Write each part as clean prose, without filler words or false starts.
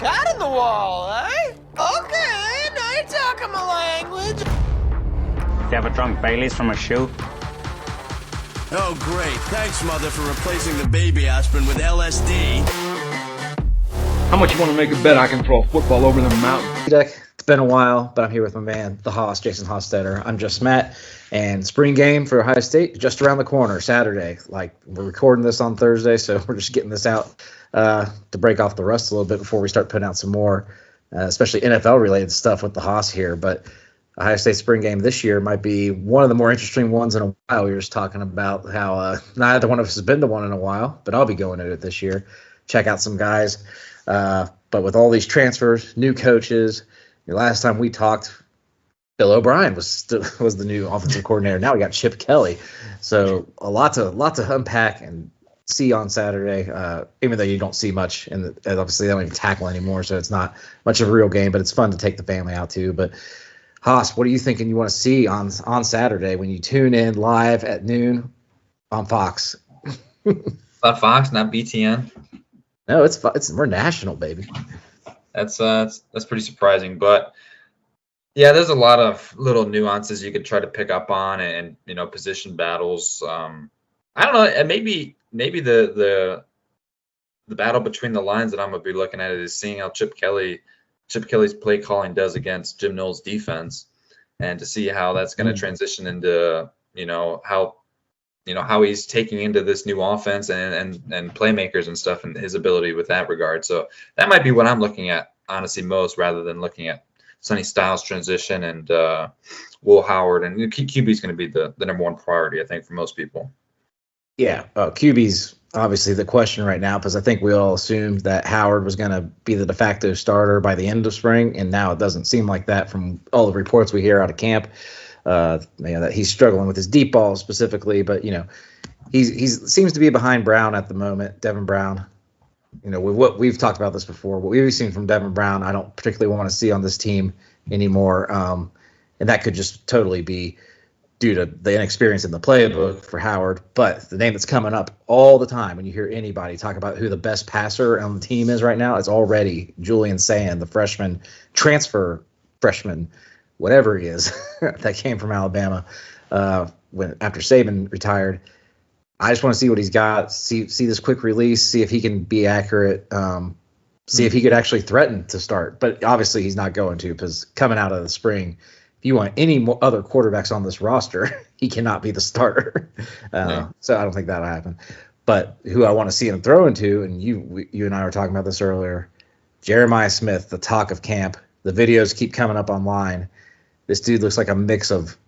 cat in the wall, eh? Okay, now you're talking my language. Do you ever drunk Baileys from a shoe? Oh, great. Thanks, Mother, for replacing the baby aspirin with LSD. How much you want to make a bet I can throw a football over the mountain? It's been a while, but I'm here with my man, the Hoss, Jason Hostetter. I'm just Matt, and spring game for Ohio State just around the corner, Saturday. Like, we're recording this on Thursday, so we're just getting this out to break off the rust a little bit before we start putting out some more, especially NFL-related stuff with the Hoss here. But Ohio State spring game this year might be one of the more interesting ones in a while. We were just talking about how neither one of us has been to one in a while, but I'll be going to it this year. Check out some guys. But with all these transfers, new coaches, the last time we talked, Bill O'Brien was the new offensive coordinator. Now we got Chip Kelly. So a lot to unpack and see on Saturday, even though you don't see much. And obviously they don't even tackle anymore, so it's not much of a real game, but it's fun to take the family out to. But Haas, what are you thinking you want to see on Saturday when you tune in live at noon on Fox? Not Fox, not BTN. No, we're national, baby. That's pretty surprising, but yeah, there's a lot of little nuances you could try to pick up on, and position battles. I don't know, and maybe the battle between the lines that I'm gonna be looking at is seeing how Chip Kelly's play calling does against Jim Knowles' defense, and to see how that's going to transition into how he's taking into this new offense and playmakers and stuff, and his ability with that regard. So that might be what I'm looking at, honestly, most, rather than looking at Sonny Styles' transition and Will Howard. And QB is going to be the number one priority, I think, for most people. Yeah, QB's obviously the question right now, because I think we all assumed that Howard was going to be the de facto starter by the end of spring, and now it doesn't seem like that from all the reports we hear out of camp. That he's struggling with his deep ball specifically, but he seems to be behind Brown at the moment. Devin Brown, with what we've talked about this before, what we've seen from Devin Brown, I don't particularly want to see on this team anymore, and that could just totally be due to the inexperience in the playbook for Howard. But the name that's coming up all the time when you hear anybody talk about who the best passer on the team is right now, it's already Julian Sand, the transfer freshman, whatever he is, that came from Alabama after Saban retired. I just want to see what he's got, see this quick release, see if he can be accurate, see if he could actually threaten to start. But obviously he's not going to, because coming out of the spring, if you want any other quarterbacks on this roster, he cannot be the starter. So I don't think that'll happen. But who I want to see him throw into, and you and I were talking about this earlier, Jeremiah Smith, the talk of camp. The videos keep coming up online. This dude looks like a mix of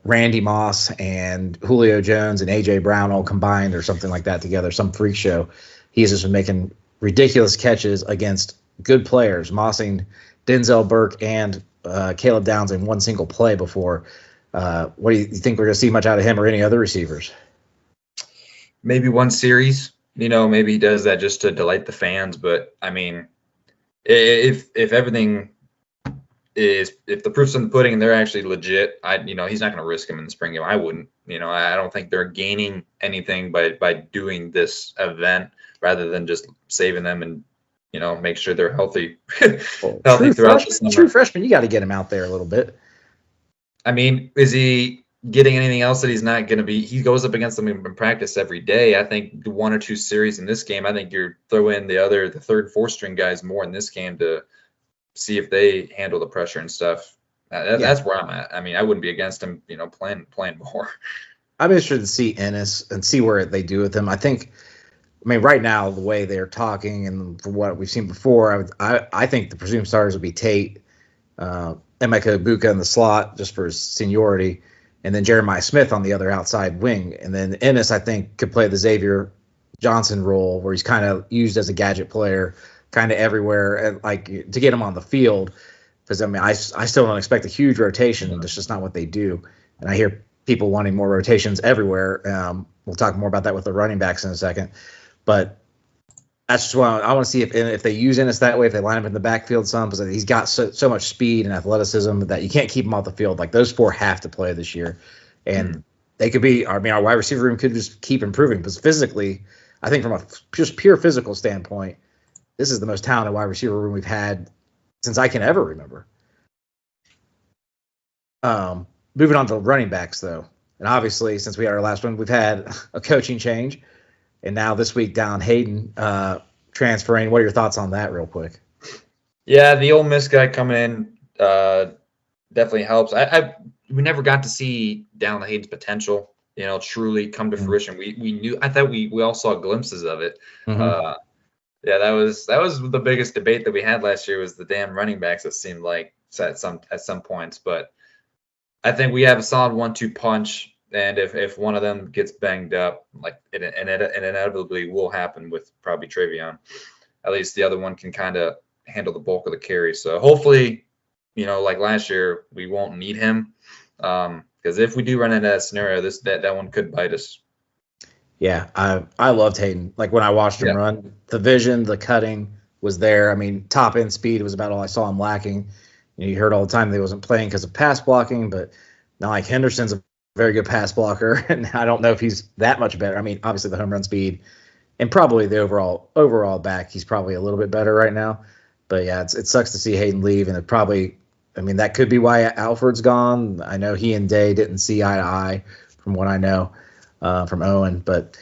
Randy Moss and Julio Jones and A.J. Brown all combined, or something like that together, some freak show. He's just been making ridiculous catches against good players, mossing Denzel Burke and Caleb Downs in one single play before. What do you think we're going to see much out of him or any other receivers? Maybe one series. Maybe he does that just to delight the fans. But I mean, if everything is, if the proof's in the pudding and they're actually legit, he's not going to risk him in the spring game. I wouldn't. I don't think they're gaining anything by doing this event, rather than just saving them and make sure they're healthy throughout the summer. True freshman, you got to get him out there a little bit. I mean, is he getting anything else that he's not going to be? He goes up against them in practice every day. I think one or two series in this game. I think you're throwing the third and fourth string guys more in this game to see if they handle the pressure and stuff. That's where I'm at. I mean, I wouldn't be against him, playing more. I'm interested to see Ennis and see where they do with him. I mean, right now, the way they're talking and from what we've seen before, I think the presumed starters would be Tate, Emeka Ibuka in the slot just for his seniority, and then Jeremiah Smith on the other outside wing. And then Ennis, I think, could play the Xavier Johnson role, where he's kind of used as a gadget player, kind of everywhere, and like to get him on the field. Because, I mean, I still don't expect a huge rotation. That's just not what they do. And I hear people wanting more rotations everywhere. We'll talk more about that with the running backs in a second. But that's just what I want to see if they use Ennis that way, if they line him in the backfield some, because he's got so much speed and athleticism that you can't keep him off the field. Like, those four have to play this year. And they could be, our wide receiver room could just keep improving. Because physically, I think from a just pure physical standpoint, this is the most talented wide receiver room we've had since I can ever remember. Moving on to running backs, though. And obviously, since we had our last one, we've had a coaching change. And now this week, Down Hayden transferring. What are your thoughts on that real quick? Yeah, the Ole Miss guy coming in definitely helps. We never got to see Down Hayden's potential, truly come to fruition. I thought we all saw glimpses of it. Mm-hmm. Yeah, that was the biggest debate that we had last year was the damn running backs. It seemed like at some points, but I think we have a solid 1-2 punch. And if one of them gets banged up, like it inevitably will happen with probably Travion, at least the other one can kind of handle the bulk of the carry. So hopefully, like last year, we won't need him. Because if we do run into that scenario, that one could bite us. Yeah, I loved Hayden. Like when I watched him run, the vision, the cutting was there. I mean, top end speed was about all I saw him lacking. You heard all the time that he wasn't playing because of pass blocking, but not like Henderson's a very good pass blocker, and I don't know if he's that much better. I mean, obviously the home run speed and probably the overall back, he's probably a little bit better right now. But yeah, it sucks to see Hayden leave, and that could be why Alfred's gone. I know he and Day didn't see eye to eye from what I know from Owen, but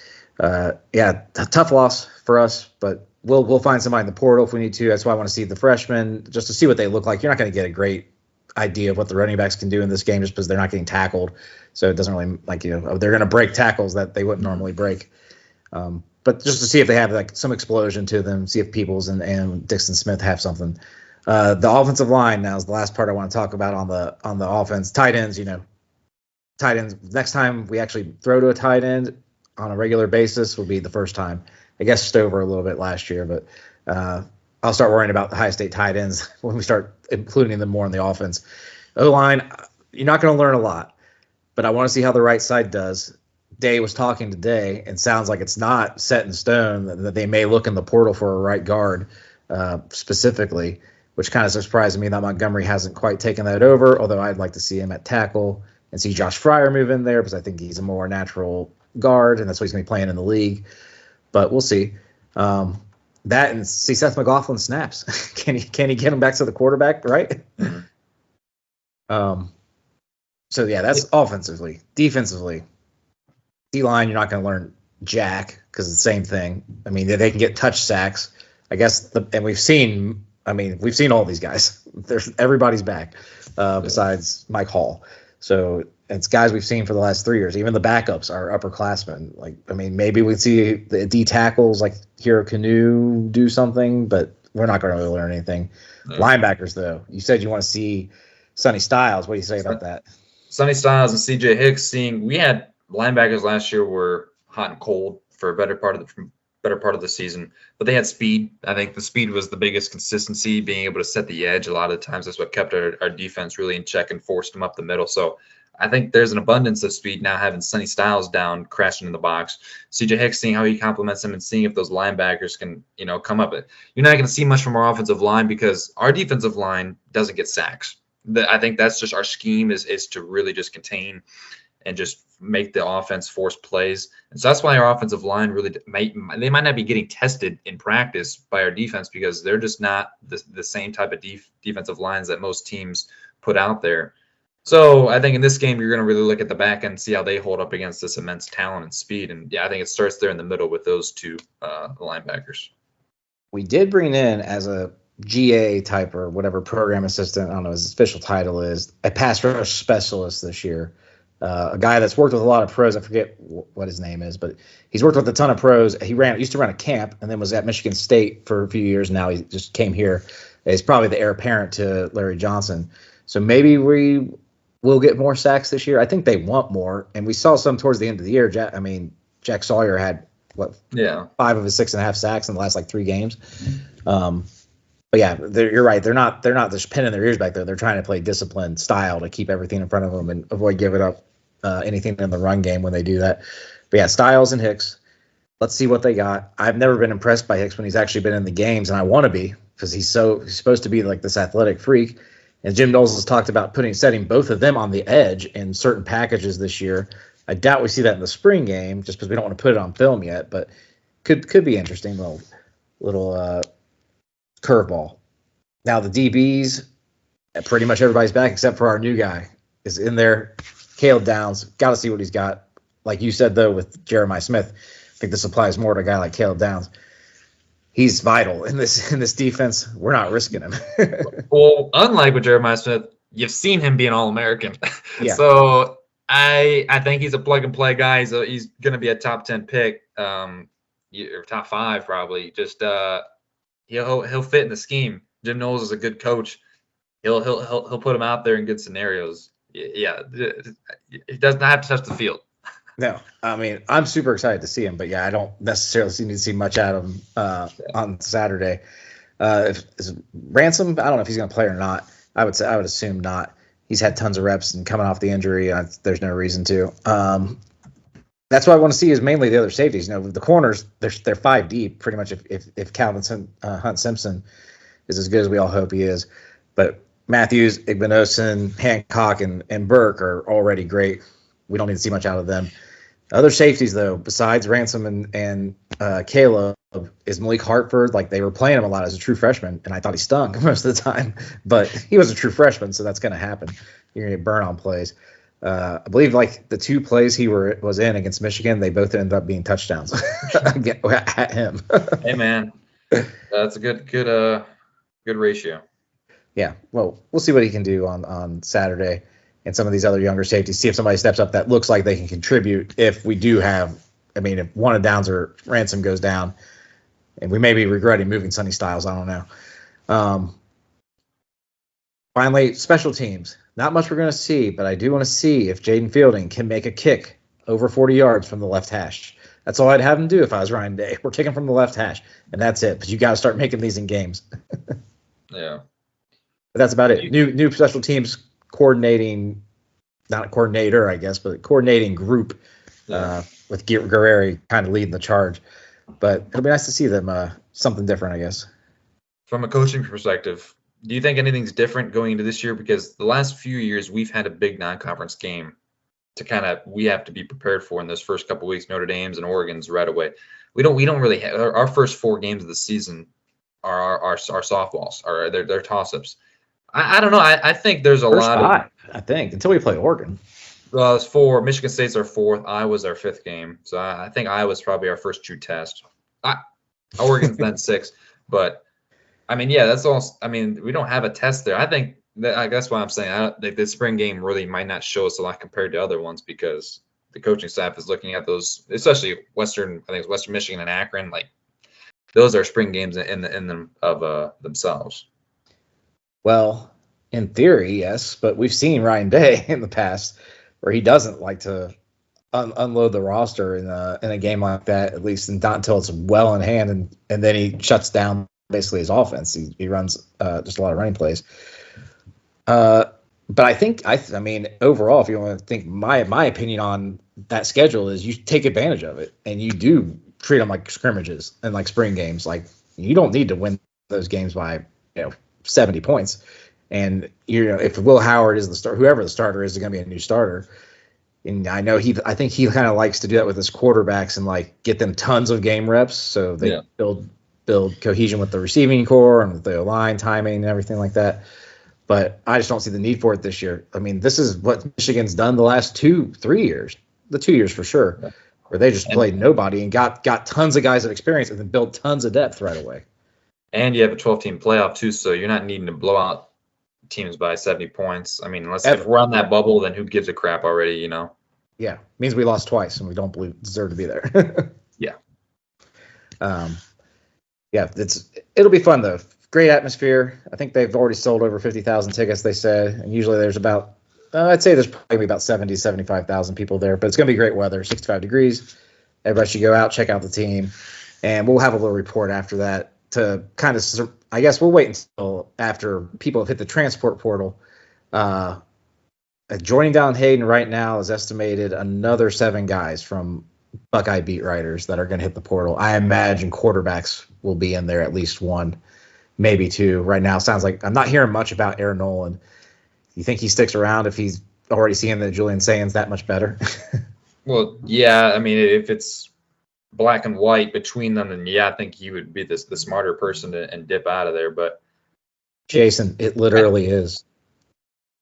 yeah, a tough loss for us, but we'll find somebody in the portal if we need to. That's why I want to see the freshmen just to see what they look like. You're not going to get a great idea of what the running backs can do in this game just because they're not getting tackled. So it doesn't really they're going to break tackles that they wouldn't normally break. But just to see if they have like some explosion to them, see if Peoples and Dixon Smith have something. The offensive line now is the last part I want to talk about on the offense. Tight ends, tight ends. Next time we actually throw to a tight end on a regular basis will be the first time. I guess Stover a little bit last year, but I'll start worrying about the high state tight ends when we start including them more in the offense. O-line, you're not going to learn a lot, but I want to see how the right side does. Day was talking today and sounds like it's not set in stone that they may look in the portal for a right guard specifically, which kind of surprised me that Montgomery hasn't quite taken that over, although I'd like to see him at tackle and see Josh Fryer move in there because I think he's a more natural guard, and that's what he's going to be playing in the league. But we'll see. That and see Seth McLaughlin snaps. Can he get him back to the quarterback, right? So yeah, that's offensively. Defensively, D-line, you're not going to learn jack because it's the same thing. I mean, they can get touch sacks. I guess, and we've seen all these guys. Everybody's back besides Mike Hall. So it's guys we've seen for the last 3 years. Even the backups are upperclassmen. Maybe we'd see the D tackles like Hero Canoe do something, but we're not going to really learn anything. No. Linebackers, though, you said you want to see Sonny Styles. What do you say about that? Sonny Styles and C.J. Hicks. We had linebackers last year were hot and cold for a better part of the season, but they had speed. I think the speed was the biggest consistency, being able to set the edge. A lot of the times that's what kept our defense really in check and forced them up the middle. So I think there's an abundance of speed now having Sonny Styles down, crashing in the box. C.J. Hicks, seeing how he complements him and seeing if those linebackers can, come up. You're not going to see much from our offensive line because our defensive line doesn't get sacks. I think that's just our scheme is to really just contain and just make the offense force plays. And so that's why our offensive line they might not be getting tested in practice by our defense because they're just not the same type of defensive lines that most teams put out there. So I think in this game, you're going to really look at the back end and see how they hold up against this immense talent and speed. And yeah, I think it starts there in the middle with those two linebackers. We did bring in as a GA type or whatever program assistant, I don't know his official title is, a pass rush specialist this year. A guy that's worked with a lot of pros. I forget what his name is, but he's worked with a ton of pros. He used to run a camp and then was at Michigan State for a few years. Now he just came here. He's probably the heir apparent to Larry Johnson. So maybe we will get more sacks this year. I think they want more, and we saw some towards the end of the year. Jack Sawyer had 5 of his 6.5 sacks in the last 3 games. But yeah, you're right. They're not just pinning their ears back there. They're trying to play disciplined style to keep everything in front of them and avoid giving up anything in the run game when they do that. But yeah, Styles and Hicks. Let's see what they got. I've never been impressed by Hicks when he's actually been in the games, and I want to be because he's supposed to be like this athletic freak. And Jim Knowles has talked about setting both of them on the edge in certain packages this year. I doubt we see that in the spring game just because we don't want to put it on film yet, but could be interesting little curveball. Now the DBs, pretty much everybody's back except for our new guy is in there. Caleb Downs, got to see what he's got. Like you said, though, with Jeremiah Smith, I think this applies more to a guy like Caleb Downs. He's vital in this defense. We're not risking him. Well, unlike with Jeremiah Smith, you've seen him be an All-American. Yeah. So I think he's a plug-and-play guy. He's going to be a top 10 pick, or top 5 probably. Just he'll fit in the scheme. Jim Knowles is a good coach. He'll put him out there in good scenarios. Yeah, he does not have to touch the field. No, I mean, I'm super excited to see him, but yeah, I don't necessarily need to see much out of him on Saturday. If Ransom, I don't know if he's going to play or not. I would assume not. He's had tons of reps and coming off the injury. There's no reason to. That's what I want to see is mainly the other safeties. The corners, they're 5 deep pretty much. If Calvin Hunt Simpson is as good as we all hope he is, but Matthews, Igbinosun, Hancock, and Burke are already great. We don't need to see much out of them. Other safeties, though, besides Ransom and Caleb, is Malik Hartford. Like, they were playing him a lot as a true freshman, and I thought he stunk most of the time. But he was a true freshman, so that's going to happen. You're going to get burned on plays. I believe, like, the 2 plays he was in against Michigan, they both ended up being touchdowns at him. Hey, man. That's a good ratio. Yeah, well, we'll see what he can do on Saturday. And some of these other younger safeties, see if somebody steps up that looks like they can contribute. If we do have, if one of Downs or Ransom goes down, and we may be regretting moving Sonny Styles, I don't know. Finally, special teams. Not much we're going to see, but I do want to see if Jaden Fielding can make a kick over 40 yards from the left hash. That's all I'd have him do if I was Ryan Day. We're kicking from the left hash, and that's it. But you got to start making these in games. Yeah. But that's about it. New special teams coordinating, not a coordinator, I guess, but a coordinating group with Guerreri kind of leading the charge. But it'll be nice to see them something different, I guess. From a coaching perspective, do you think anything's different going into this year? Because the last few years we've had a big non-conference game we have to be prepared for in those first couple weeks. Notre Dame's and Oregon's right away. We don't really have our first 4 games of the season are our softballs, or they're toss-ups. I don't know. I think there's a lot of. I think until we play Oregon. Well, it's 4. Michigan State's our 4th. Iowa's our 5th game. So I think Iowa's probably our first true test. Oregon's then 6. But that's all. We don't have a test there. I think that's why I'm saying the spring game really might not show us a lot compared to other ones, because the coaching staff is looking at those, especially Western Michigan and Akron. Like, those are spring games in them of themselves. Well, in theory, yes, but we've seen Ryan Day in the past where he doesn't like to unload the roster in a game like that, at least not until it's well in hand, and then he shuts down basically his offense. He runs just a lot of running plays. But I think overall, if you want to think my opinion on that schedule is you take advantage of it and you do treat them like scrimmages and like spring games. Like, you don't need to win those games by 70 points. And if Will Howard is the starter, whoever the starter is going to be a new starter. And I think he kind of likes to do that with his quarterbacks and like get them tons of game reps, so they build cohesion with the receiving core and with the line timing and everything like that. But I just don't see the need for it this year. This is what Michigan's done the last 2-3 years, the 2 years for sure, where they just played nobody and got tons of guys of experience and then built tons of depth right away. And you have a 12-team playoff too, so you're not needing to blow out teams by 70 points. Unless if we're on that bubble, then who gives a crap already, Yeah, it means we lost twice and we don't deserve to be there. Yeah. It'll be fun though. Great atmosphere. I think they've already sold over 50,000 tickets, they said, and usually there's about I'd say there's probably about 70, 75,000 people there, but it's going to be great weather, 65 degrees. Everybody should go out, check out the team, and we'll have a little report after that to kind of, I guess we'll wait until after people have hit the transport portal. Joining down Hayden right now is estimated another 7 guys from Buckeye beat writers that are going to hit the portal. I imagine quarterbacks will be in there, at least 1, maybe 2. Right now, sounds like I'm not hearing much about Aaron Nolan. You think he sticks around if he's already seeing that Julian Saint's that much better? Well, yeah. I mean, if it's black and white between them, then yeah, I think he would be the smarter person and dip out of there. But Jason, it literally is.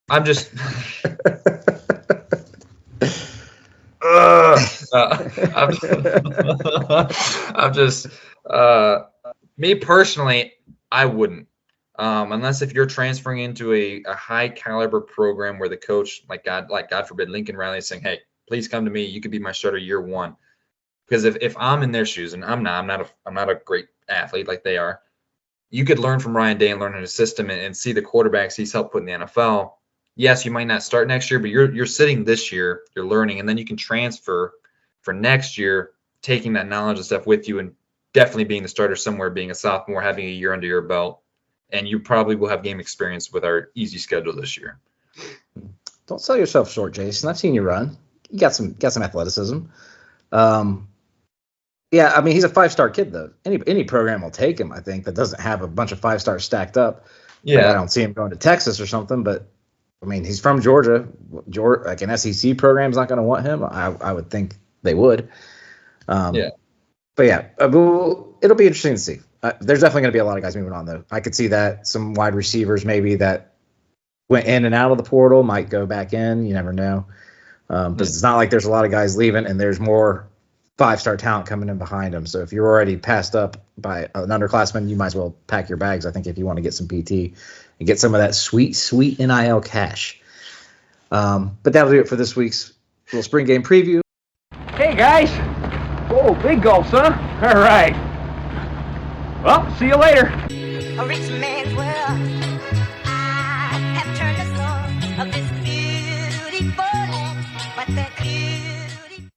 I'm just. I'm just. Me personally, I wouldn't. Unless if you're transferring into a high caliber program where the coach, like God forbid, Lincoln Riley is saying, "Hey, please come to me. You could be my starter year one." Because if I'm in their shoes, and I'm not a great athlete like they are, you could learn from Ryan Day and learn his system and see the quarterbacks he's helped put in the NFL. Yes, you might not start next year, but you're sitting this year, you're learning, and then you can transfer for next year, taking that knowledge and stuff with you, and definitely being the starter somewhere, being a sophomore, having a year under your belt, and you probably will have game experience with our easy schedule this year. Don't sell yourself short, Jason. I've seen you run. You got some athleticism. Yeah, I mean, he's a 5-star kid, though. Any program will take him, I think, that doesn't have a bunch of 5-stars stacked up. Yeah. Like, I don't see him going to Texas or something, but, I mean, he's from Georgia. Like an SEC program's not going to want him. I would think they would. Yeah. But, yeah, it'll be interesting to see. There's definitely going to be a lot of guys moving on, though. I could see that some wide receivers maybe that went in and out of the portal might go back in. You never know. But it's not like there's a lot of guys leaving and there's more 5-star talent coming in behind them. So if you're already passed up by an underclassman, you might as well pack your bags, I think, if you want to get some PT and get some of that sweet NIL cash. But that'll do it for this week's little spring game preview. Hey, guys. Oh, big gulps, huh? All right. Well, see you later. A rich man's world.